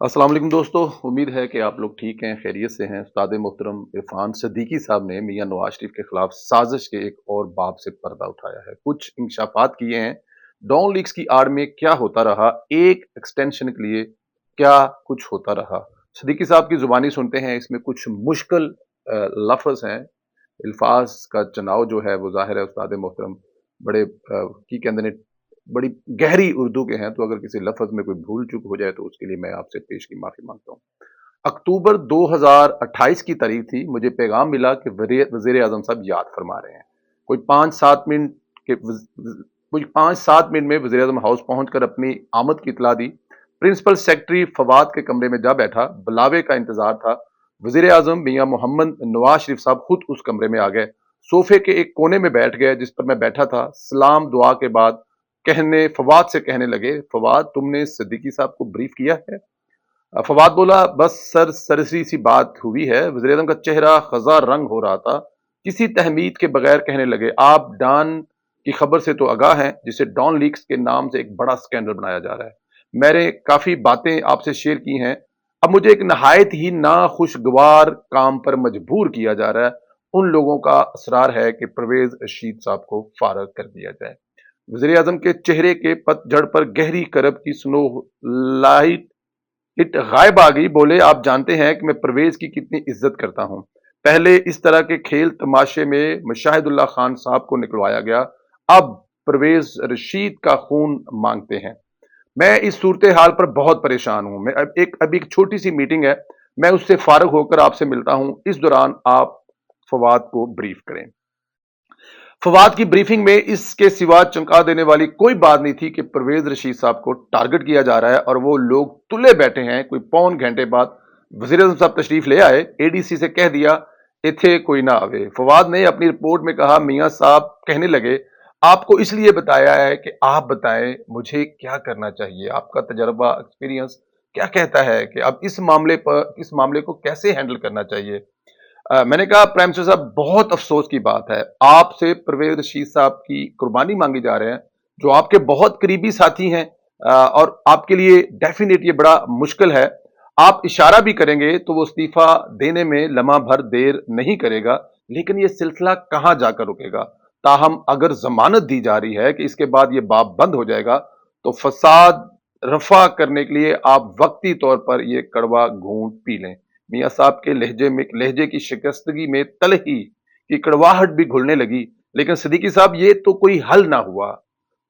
अस्सलाम वालेकुम दोस्तों, उम्मीद है कि आप लोग ठीक हैं, खैरियत से हैं। उस्ताद मोहतरम इरफान सिद्दीकी साहब ने मियां नवाज शरीफ के खिलाफ साजिश के एक और बाब से पर्दा उठाया है। कुछ इंकशाफात किए हैं, डॉन लीक्स की आड़ में क्या होता रहा, एक एक्सटेंशन के लिए क्या कुछ होता रहा। सिद्दीकी साहब की जुबानी सुनते हैं, इसमें कुछ मुश्किल लफ्ज हैं, अल्फाज का चुनाव जो है वो जाहिर है उस्ताद मोहतरम बड़े की कहते ने बड़ी गहरी उर्दू के हैं, तो अगर किसी लफ्ज में कोई भूल चूक हो जाए तो उसके लिए मैं आपसे पेश की माफी मांगता हूँ। अक्टूबर 2028 की तारीख थी, मुझे पैगाम मिला कि वजीर आजम साहब याद फरमा रहे हैं। कोई 5-7 मिनट के कुछ 5-7 मिनट में वजीर आजम हाउस पहुंचकर अपनी आमद की इतला दी। प्रिंसिपल सेक्रेटरी फवाद के कमरे में जा बैठा, बुलावे का इंतजार था। वजीर आजम मियां मोहम्मद नवाज शरीफ साहब खुद उस कमरे में आ गए, सोफे के एक कोने में बैठ गए जिस पर मैं बैठा था। सलाम दुआ के बाद फवाद से कहने लगे, फवाद तुमने सिद्दीकी साहब को ब्रीफ किया है? फवाद बोला, बस सर सरसरी सी बात हुई है। वज़ीर आज़म का चेहरा खज़ा रंग हो रहा था। किसी तहमीद के बगैर कहने लगे, आप डॉन की खबर से तो आगाह हैं, जिसे डॉन लीक्स के नाम से एक बड़ा स्कैंडल बनाया जा रहा है। मैंने काफी बातें आपसे शेयर की हैं। अब मुझे एक नहायत ही नाखुशगवार काम पर मजबूर किया जा रहा है। उन लोगों का असरार है कि परवेज रशीद साहब को फारग कर दिया जाए। वज़ीर आज़म के चेहरे के पतझड़ पर गहरी करब की स्नो लाइट इट गायब आ गई। बोले, आप जानते हैं कि मैं परवेज की कितनी इज्जत करता हूं। पहले इस तरह के खेल तमाशे में मुशाहिदुल्लाह खान साहब को निकलवाया गया, अब परवेज रशीद का खून मांगते हैं। मैं इस सूरत हाल पर बहुत परेशान हूं। मैं अभी एक छोटी सी मीटिंग है, मैं उससे फारग होकर आपसे मिलता हूं। इस दौरान आप फवाद को ब्रीफ करें। फवाद की ब्रीफिंग में इसके सिवा चमका देने वाली कोई बात नहीं थी कि परवेज रशीद साहब को टारगेट किया जा रहा है और वो लोग तुले बैठे हैं। कोई पौन घंटे बाद वजीर आज़म साहब तशरीफ ले आए। एडीसी से कह दिया इथे कोई ना आवे। फवाद ने अपनी रिपोर्ट में कहा, मियां साहब कहने लगे, आपको इसलिए बताया है कि आप बताएं मुझे क्या करना चाहिए। आपका तजर्बा एक्सपीरियंस क्या कहता है कि अब इस मामले को कैसे हैंडल करना चाहिए। मैंने कहा, प्राइम मिनिस्टर साहब बहुत अफसोस की बात है, आपसे परवेज रशीद साहब की कुर्बानी मांगी जा रहे हैं, जो आपके बहुत करीबी साथी हैं, और आपके लिए डेफिनेट ये बड़ा मुश्किल है। आप इशारा भी करेंगे तो वो इस्तीफा देने में लम्हा भर देर नहीं करेगा, लेकिन ये सिलसिला कहां जाकर रुकेगा। ताहम अगर जमानत दी जा रही है कि इसके बाद ये बाब बंद हो जाएगा, तो फसाद रफा करने के लिए आप वक्ती तौर पर ये कड़वा घूंट पी लें। मियां साहब के लहजे की शिकस्तगी में तलही की कड़वाहट भी घुलने लगी। लेकिन सिद्दीकी साहब, ये तो कोई हल ना हुआ।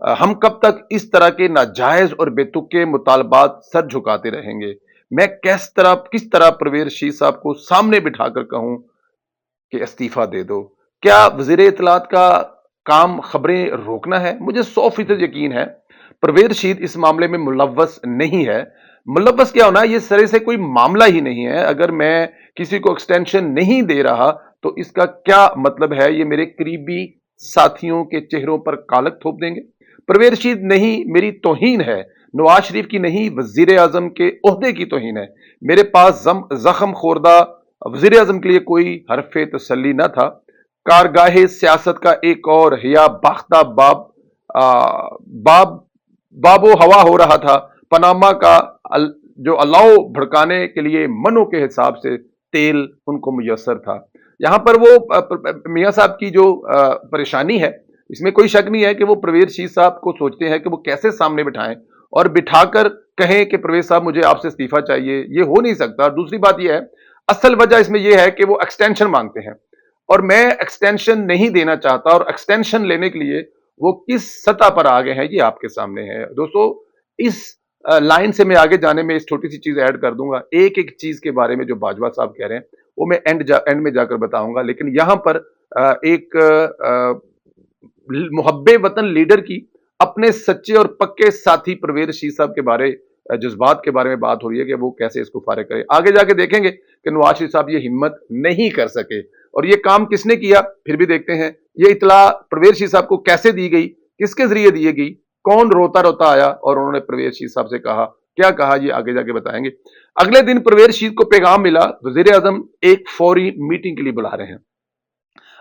हम कब तक इस तरह के नाजायज और बेतुके मुतालबात सर झुकाते रहेंगे। मैं किस तरह परवेज रशीद साहब को सामने बिठाकर कहूं कि इस्तीफा दे दो। क्या वजीर इत्तलात का काम खबरें रोकना है? मुझे 100% यकीन है परवेज रशीद इस मामले में मुलव्वस नहीं है। मुलव्वस क्या होना, ये सरे से कोई मामला ही नहीं है। अगर मैं किसी को एक्सटेंशन नहीं दे रहा तो इसका क्या मतलब है? ये मेरे करीबी साथियों के चेहरों पर कालक थोप देंगे। परवेज रशीद नहीं मेरी तौहीन है, नवाज शरीफ की नहीं वजीर आजम के ओहदे की तौहीन है। मेरे पास जख्म खोरदा वजीर आजम के लिए कोई हरफे तसल्ली न था। कारगाहे सियासत का एक और हिया बाख्ता बाब बाबो हवा हो रहा था। पनामा का जो अलाव भड़काने के लिए मनो के हिसाब से तेल उनको मुयसर था। यहां पर वो मियां साहब की जो परेशानी है, इसमें कोई शक नहीं है कि वो परवेज रशीद साहब को सोचते हैं कि वो कैसे सामने बिठाएं और बिठाकर कहें कि परवेज साहब मुझे आपसे इस्तीफा चाहिए। ये हो नहीं सकता। दूसरी बात यह है, असल वजह इसमें यह है कि वो एक्सटेंशन मांगते हैं और मैं एक्सटेंशन नहीं देना चाहता, और एक्सटेंशन लेने के लिए वो किस सतह पर आ गए हैं ये आपके सामने है। दोस्तों, इस लाइन से मैं आगे जाने में इस छोटी सी चीज ऐड कर दूंगा। एक एक चीज के बारे में जो बाजवा साहब कह रहे हैं वो मैं एंड में जाकर बताऊंगा, लेकिन यहां पर एक मुहब्बे वतन लीडर की अपने सच्चे और पक्के साथी परवेज रशीद साहब के बारे जज्बात के बारे में बात हो रही है कि वो कैसे इसको फारिग करे। आगे जाके देखेंगे कि नवाज शरीफ साहब ये हिम्मत नहीं कर सके, और ये काम किसने किया फिर भी देखते हैं। ये इतला परवेज रशीद साहब को कैसे दी गई, किसके जरिए दी गई, कौन रोता रोता आया और उन्होंने परवेज रशीद साहब से कहा, क्या कहा, ये आगे जाके बताएंगे। अगले दिन परवेज रशीद को पैगाम मिला, वजीर आजम एक फौरी मीटिंग के लिए बुला रहे हैं।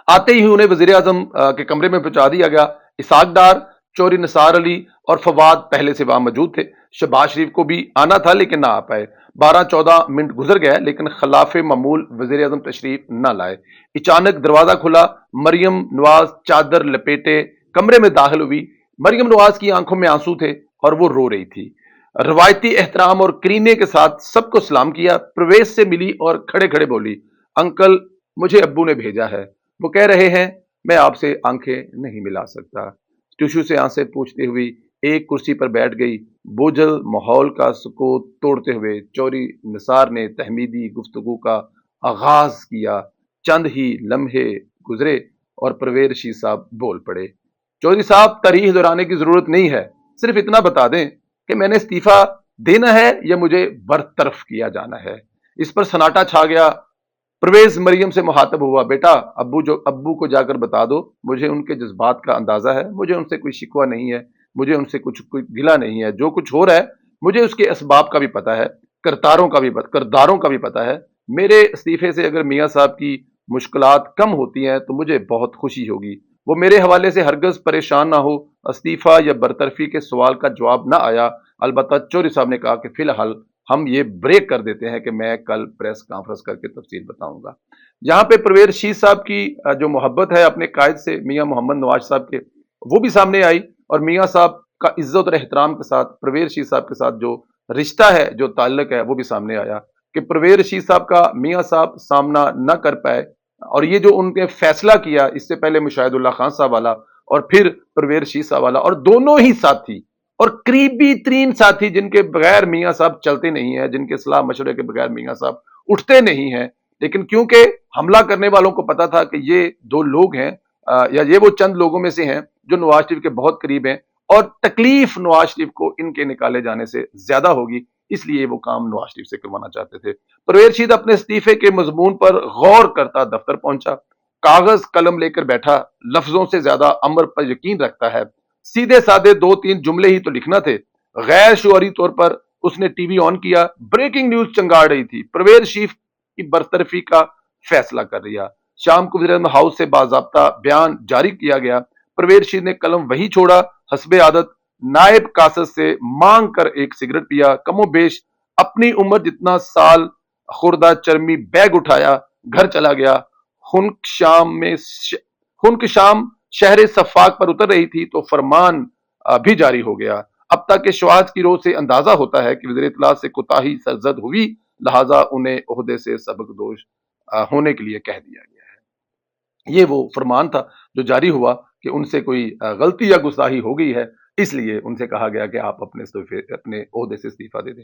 आते ही उन्हें वजीर आजम के कमरे में पहुंचा दिया गया। इसाक डार, चौधरी निसार अली और फवाद पहले से वहां मौजूद थे। शहबाज शरीफ को भी आना था लेकिन ना आ पाए। 12-14 मिनट गुजर गया लेकिन खिलाफ मामूल वजीर आजम तशरीफ न लाए। अचानक दरवाजा खुला, मरियम नवाज चादर लपेटे कमरे में दाखिल हुई। मरियम नवाज की आंखों में आंसू थे और वो रो रही थी। रवायती एहतराम और करीने के साथ सबको सलाम किया, प्रवेश से मिली और खड़े खड़े बोली, अंकल मुझे अब्बू ने भेजा है, वो कह रहे हैं मैं आपसे आंखें नहीं मिला सकता। टिशू से आंसें पूछती हुई एक कुर्सी पर बैठ गई। बोझल माहौल का सुकूत तोड़ते हुए चौधरी निसार ने तहमीदी गुफ्तगू का आगाज किया। चंद ही लम्हे गुजरे और परवेज रशीद साहब बोल पड़े। चौधरी साहब, तारीख दोहराने की जरूरत नहीं है, सिर्फ इतना बता दें कि मैंने इस्तीफा देना है या मुझे बरतरफ किया जाना है। इस पर सन्नाटा छा गया। परवेज मरियम से मुखातब हुआ, बेटा अब्बू को जाकर बता दो, मुझे उनके जज्बात का अंदाजा है, मुझे उनसे कोई शिकवा नहीं है, मुझे उनसे कोई गिला नहीं है। जो कुछ हो रहा है मुझे उसके असबाब का भी पता है, करदारों का भी पता है। मेरे इस्तीफे से अगर मियाँ साहब की मुश्किलात कम होती हैं तो मुझे बहुत खुशी होगी। वो मेरे हवाले से हरगज परेशान ना हो। इस्तीफा या बरतरफी के सवाल का जवाब ना आया। अलबत्ता चौधरी साहब ने कहा कि फिलहाल हम ये ब्रेक कर देते हैं कि मैं कल प्रेस कॉन्फ्रेंस करके तफसील बताऊंगा। यहाँ पे परवेज रशीद साहब की जो मोहब्बत है अपने कायद से मियाँ मोहम्मद नवाज साहब के, वो भी सामने आई। और मियाँ साहब का इज्जत और एहतराम के साथ परवेज रशीद साहब के साथ जो रिश्ता है, जो ताल्लुक है, वो भी सामने आया कि परवेज रशीद साहब का मियाँ साहब सामना न कर पाए। और ये जो उनके फैसला किया, इससे पहले मुशाहिदुल्लाह खान साहब वाला और फिर परवेज रशीद साहब वाला, और दोनों ही साथी और करीबी तरीन साथी जिनके बगैर मियाँ साहब चलते नहीं है, जिनके सलाह मशवरे के बगैर मियाँ साहब उठते नहीं हैं, लेकिन क्योंकि हमला करने वालों को पता था कि ये दो लोग हैं या ये वो चंद लोगों में से हैं जो नवाज शरीफ के बहुत करीब हैं और तकलीफ नवाज शरीफ को इनके निकाले जाने से ज्यादा होगी, इसलिए वो काम नवाज शरीफ से करवाना चाहते थे। परवेज रशीद अपने इस्तीफे के मजमून पर गौर करता दफ्तर पहुंचा। कागज कलम लेकर बैठा, लफ्जों से ज्यादा अमर पर यकीन रखता है। सीधे साधे 2-3 जुमले ही तो लिखना थे। गैर शुअरी तौर पर उसने टीवी ऑन किया। ब्रेकिंग न्यूज चंगाड़ रही थी, परवेज रशीद की बरतरफी का फैसला कर दिया। शाम को वज़ीर-ए-आज़म हाउस से बाज़ाब्ता बयान जारी किया गया। परवेज रशीद ने कलम वही छोड़ा। हस्बे आदत नायब कासद से मांग कर एक सिगरेट पिया। कमोबेश अपनी उम्र जितना साल खुर्दा चरमी बैग उठाया, घर चला गया। हुनक शाम शहर सफाक पर उतर रही थी तो फरमान भी जारी हो गया। अब तक के शवाहद की रोज से अंदाजा होता है कि वज़ीर इत्तला से कोताही सरजद हुई, लिहाजा उन्हें ओहदे से सबकदोश होने के लिए कह दिया गया है। ये वो फरमान था जो जारी हुआ कि उनसे कोई गलती या गुस्ताही हो गई है, इसलिए उनसे कहा गया कि आप अपने ओहदे से इस्तीफा दे दें।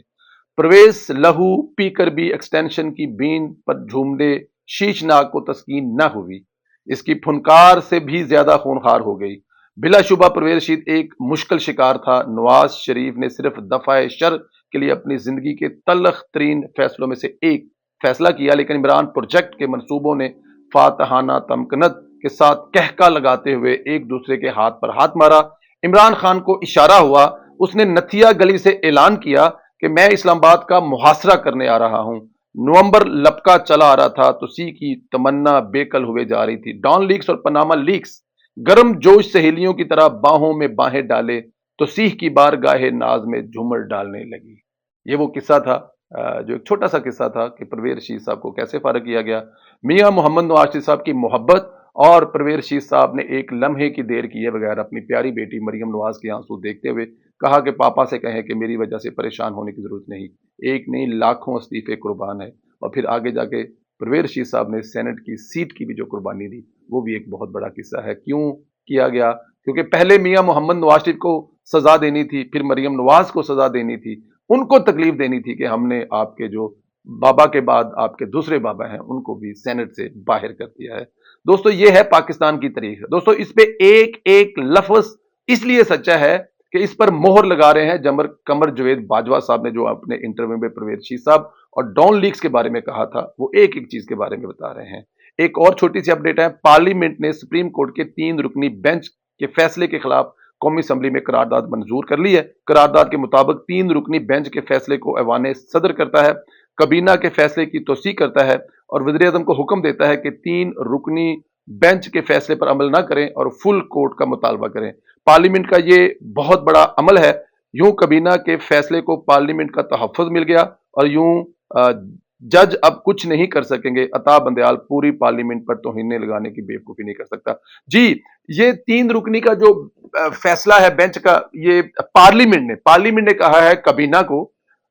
परवेज लहू पीकर भी एक्सटेंशन की बीन पर झूमने शीशनाक को तस्कीन न हुई। इसकी फुनकार से भी ज्यादा खूनखार हो गई। बिलाशुबा परवेज रशीद एक मुश्किल शिकार था। नवाज शरीफ ने सिर्फ दफाए शर के लिए अपनी जिंदगी के तलख तरीन फैसलों में से एक फैसला किया, लेकिन इमरान प्रोजेक्ट के मंसूबों ने फातहाना तमकनत के साथ कहका लगाते हुए एक दूसरे के हाथ पर हाथ मारा। इमरान खान को इशारा हुआ, उसने नथिया गली से ऐलान किया कि मैं इस्लामाबाद का मुहासरा करने आ रहा हूं। नवंबर लपका चला आ रहा था तो सी की तमन्ना बेकल हुए जा रही थी। डॉन लीक्स और पनामा लीक्स गर्म जोश सहेलियों की तरह बाहों में बाहें डाले तो सीह की बारगाहे नाज में झूमर डालने लगी। ये वो किस्सा था, जो एक छोटा सा किस्सा था कि परवेज रशीद साहब को कैसे फारग किया गया। मियाँ मोहम्मद नवाज शरीफ साहब की मोहब्बत और परवेज रशीद साहब ने एक लम्हे की देर किए बगैर अपनी प्यारी बेटी मरियम नवाज के आंसू देखते हुए कहा कि पापा से कहें कि मेरी वजह से परेशान होने की जरूरत नहीं, एक नहीं लाखों इस्तीफे कुर्बान है। और फिर आगे जाके परवेज रशीद साहब ने सेनेट की सीट की भी जो कुर्बानी दी, वो भी एक बहुत बड़ा किस्सा है। क्यों किया गया? क्योंकि पहले मियाँ मोहम्मद नवाज शरीफ को सजा देनी थी, फिर मरियम नवाज को सजा देनी थी, उनको तकलीफ देनी थी कि हमने आपके जो बाबा के बाद आपके दूसरे बाबा हैं उनको भी सेनेट से बाहर कर दिया है। दोस्तों, ये है पाकिस्तान की तारीख। दोस्तों, इस पे एक एक लफ्ज इसलिए सच्चा है कि इस पर मोहर लगा रहे हैं कमर जवेद बाजवा साहब ने, जो अपने इंटरव्यू में परवेज रशीद साहब और डॉन लीक्स के बारे में कहा था, वो एक एक चीज के बारे में बता रहे हैं। एक और छोटी सी अपडेट है, पार्लियामेंट ने सुप्रीम कोर्ट के 3 रुकनी बेंच के फैसले के खिलाफ कौमी असम्बली में करारदाद मंजूर कर ली है। करारदाद के मुताबिक 3 रुकनी बेंच के फैसले को ऐवान सदर करता है, कबीना के फैसले की तोसी करता है और वज़ीर आज़म को हुक्म देता है कि 3 रुकनी बेंच के फैसले पर अमल ना करें और फुल कोर्ट का मुतालबा करें। पार्लियामेंट का ये बहुत बड़ा अमल है यूं कबीना के फैसले को पार्लियामेंट का तहफ़्फ़ुज़ मिल गया और यूं जज अब कुछ नहीं कर सकेंगे। अता बंदयाल पूरी पार्लियामेंट पर तौहीनें लगाने की बेवकूफ़ी नहीं कर सकता। जी, ये 3 रुकनी का जो फैसला है बेंच का, ये पार्लियामेंट ने कहा है कबीना को,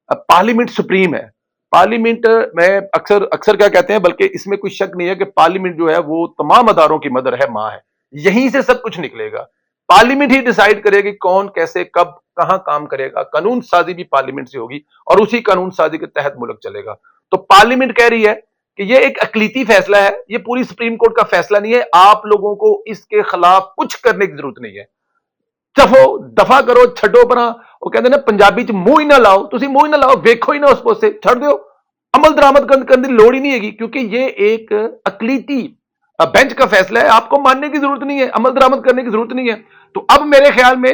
पार्लियामेंट सुप्रीम है। पार्लियामेंट में अक्सर अक्सर क्या कहते हैं, बल्कि इसमें कोई शक नहीं है कि पार्लियामेंट जो है वो तमाम अदारों की मदर है, माँ है। यहीं से सब कुछ निकलेगा। पार्लियामेंट ही डिसाइड करेगी कौन कैसे कब कहां काम करेगा। कानून साजी भी पार्लियामेंट से होगी और उसी कानून साजी के तहत मुल्क चलेगा। तो पार्लियामेंट कह रही है कि ये एक अकलीती फैसला है, ये पूरी सुप्रीम कोर्ट का फैसला नहीं है, आप लोगों को इसके खिलाफ कुछ करने की जरूरत नहीं है। दफो दफा करो, छड्डो परा। वो कहते ना पंजाबी च मुंह ही ना लाओ, तुसी मुंह ही ना लाओ, वेखो ही ना उस पासे, छड़ दो। अमल दरामद करने की लोड़ ही नहीं है, क्योंकि ये एक अकलीती बेंच का फैसला है, आपको मानने की जरूरत नहीं है, अमल दरामद करने की जरूरत नहीं है। तो अब मेरे ख्याल में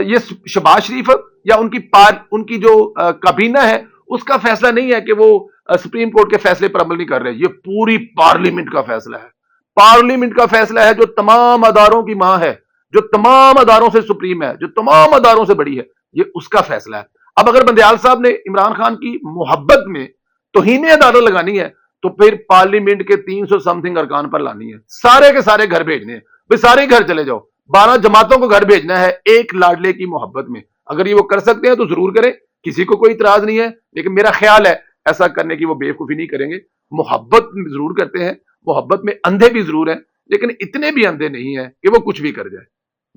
ये शहबाज शरीफ या उनकी जो काबीना है उसका फैसला नहीं है कि वो सुप्रीम कोर्ट के फैसले पर अमल नहीं कर रहे। ये पूरी पार्लियामेंट का फैसला है। पार्लियामेंट का फैसला है, जो तमाम अदारों की मां है, जो तमाम अदारों से सुप्रीम है, जो तमाम अदारों से बड़ी है, ये उसका फैसला है। अब अगर बंदयाल साहब ने इमरान खान की मोहब्बत में तौहीन अदालत लगानी है तो फिर पार्लियामेंट के 300 समथिंग अरकान पर लानी है, सारे के सारे घर भेजने हैं। भाई सारे घर चले जाओ, 12 जमातों को घर भेजना है एक लाडले की मोहब्बत में। अगर ये वो कर सकते हैं तो जरूर करें, किसी को कोई इतराज नहीं है, लेकिन मेरा ख्याल है ऐसा करने की वो बेवकूफी नहीं करेंगे। मोहब्बत जरूर करते हैं, मोहब्बत में अंधे भी जरूर हैं, लेकिन इतने भी अंधे नहीं है कि वो कुछ भी कर जाए।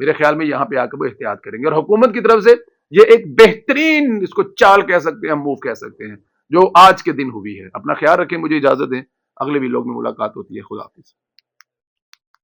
मेरे ख्याल में यहां पे आकर वो एहतियात करेंगे और हुकूमत की तरफ से ये एक बेहतरीन, इसको चाल कह सकते हैं, मूव कह सकते हैं, जो आज के दिन हुई है। अपना ख्याल रखें, मुझे इजाजत दें, अगले वीलॉग में मुलाकात होती है। खुदा हाफिज।